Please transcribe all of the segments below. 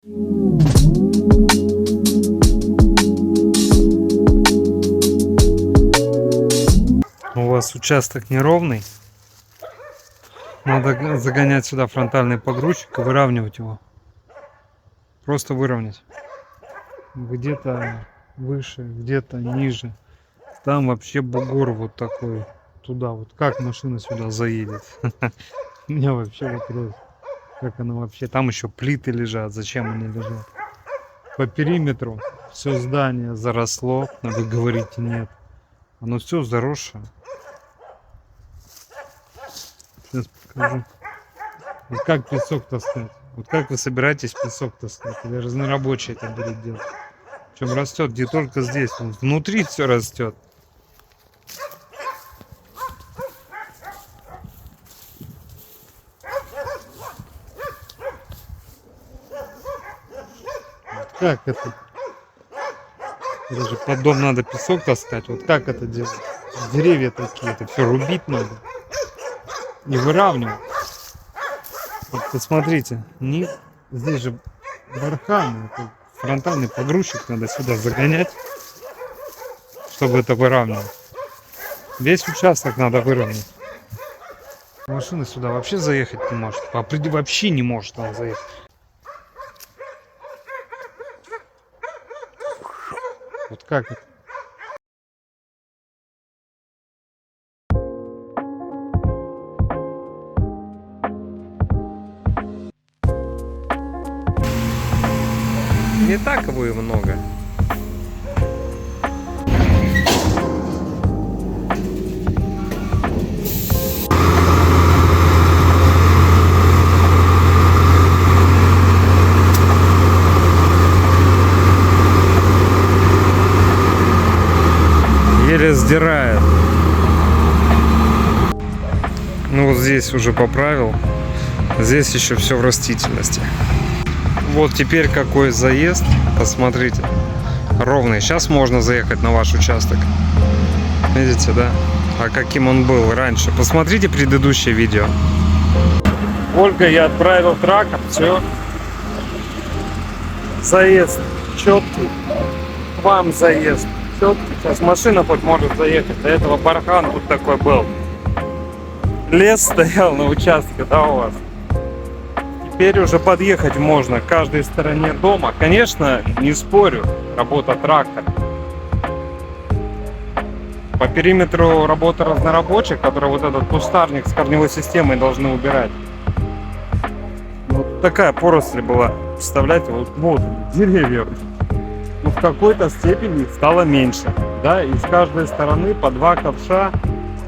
У вас участок неровный. Надо загонять сюда фронтальный погрузчик и выравнивать его. Просто выровнять. Где-то выше, где-то ниже. Там вообще бугор вот такой. Туда вот. Как машина сюда заедет? У меня вообще вопрос. Как она вообще? Там еще плиты лежат. Зачем они лежат? По периметру все здание заросло. Но вы говорите нет. Оно все заросшее. Сейчас покажу. Вот как песок таскать? Вот как вы собираетесь песок таскать? Или разнорабочий это будет делать? Причем растет где только здесь. Внутри все растет. Вот как это? Это же под дом надо песок таскать. Вот как это делать? Деревья такие. Это все рубить надо. И выравнивать. Вот посмотрите. Здесь же бархан. Фронтальный погрузчик надо сюда загонять, чтобы это выравнивать. Весь участок надо выровнять. Машина сюда вообще заехать не может. Вообще не может она заехать. Вот как это? Не так его и много. Еле сдирает. Ну вот здесь уже поправил. Здесь еще все в растительности. Вот теперь какой заезд. Посмотрите. Ровный. Сейчас можно заехать на ваш участок. Видите, да? А каким он был раньше. Посмотрите предыдущее видео. Ольга, я отправил трактор. Все. Заезд четкий. К вам заезд. Сейчас машина хоть может заехать. До этого бархан тут такой был. Лес стоял на участке, да, у вас? Теперь уже подъехать можно к каждой стороне дома. Конечно, не спорю, работа трактора. По периметру работа разнорабочих, которые вот этот кустарник с корневой системой должны убирать. Вот такая поросль была. Представляете, вот деревья. Но в какой-то степени стало меньше. Да, и с каждой стороны по 2 ковша.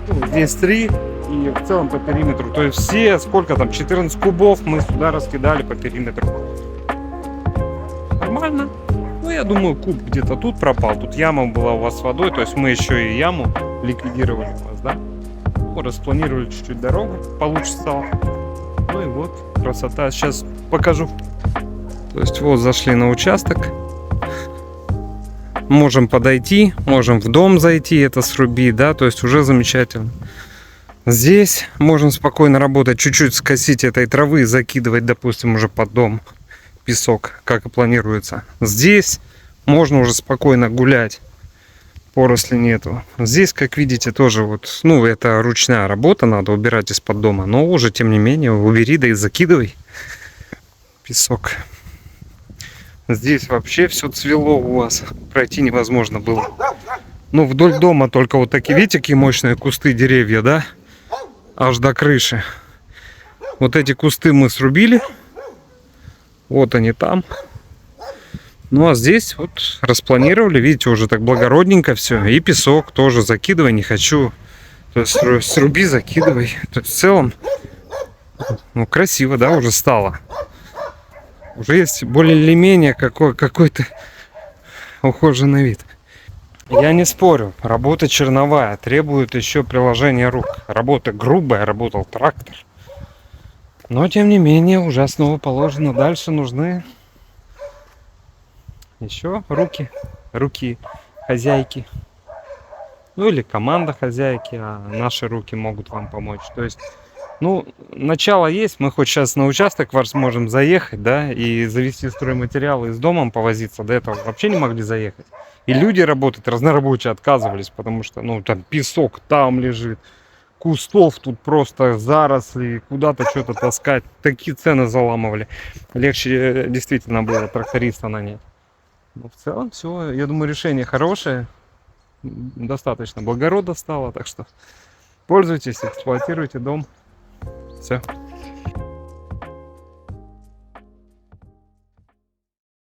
Ну, здесь 3. И в целом по периметру. То есть все, сколько там, 14 кубов мы сюда раскидали по периметру. Нормально. Ну, я думаю, куб где-то тут пропал. Тут яма была у вас с водой. То есть мы еще и яму ликвидировали у вас, да? Ну, распланировали чуть-чуть дорогу. Получше стало. Ну и вот, красота. Сейчас покажу. То есть вот зашли на участок. Можем подойти, можем в дом зайти, это срубить, да? То есть уже замечательно. Здесь можно спокойно работать, чуть-чуть скосить этой травы, закидывать, допустим, уже под дом песок, как и планируется. Здесь можно уже спокойно гулять, поросли нету. Здесь, как видите, тоже вот, ну, это ручная работа, надо убирать из-под дома, но уже, тем не менее, убери, да и закидывай песок. Здесь вообще все цвело у вас, пройти невозможно было. Ну, вдоль дома только вот такие, видите, какие мощные кусты, деревья, да? Аж до крыши. Вот эти кусты мы срубили. Вот они там. Ну а здесь вот распланировали. Видите, уже так благородненько все. И песок тоже закидывай, не хочу. То есть сруби, закидывай. То есть в целом, ну, красиво, да, уже стало. Уже есть более или менее какой-то ухоженный вид. Я не спорю, работа черновая, требует еще приложения рук. Работа грубая, работал трактор. Но тем не менее, уже основа положена. Дальше нужны еще руки хозяйки. Ну или команда хозяйки, а наши руки могут вам помочь. То есть Ну, начало есть, мы хоть сейчас на участок ваш можем заехать, да, и завести стройматериалы, и с домом повозиться. До этого вообще не могли заехать. И люди работать разнорабочие отказывались, потому что, ну, там песок там лежит, кустов тут просто заросли, куда-то что-то таскать. Такие цены заламывали. Легче действительно было тракториста нанять. Но в целом все, я думаю, решение хорошее. Достаточно благородно стало, так что пользуйтесь, эксплуатируйте дом. Все.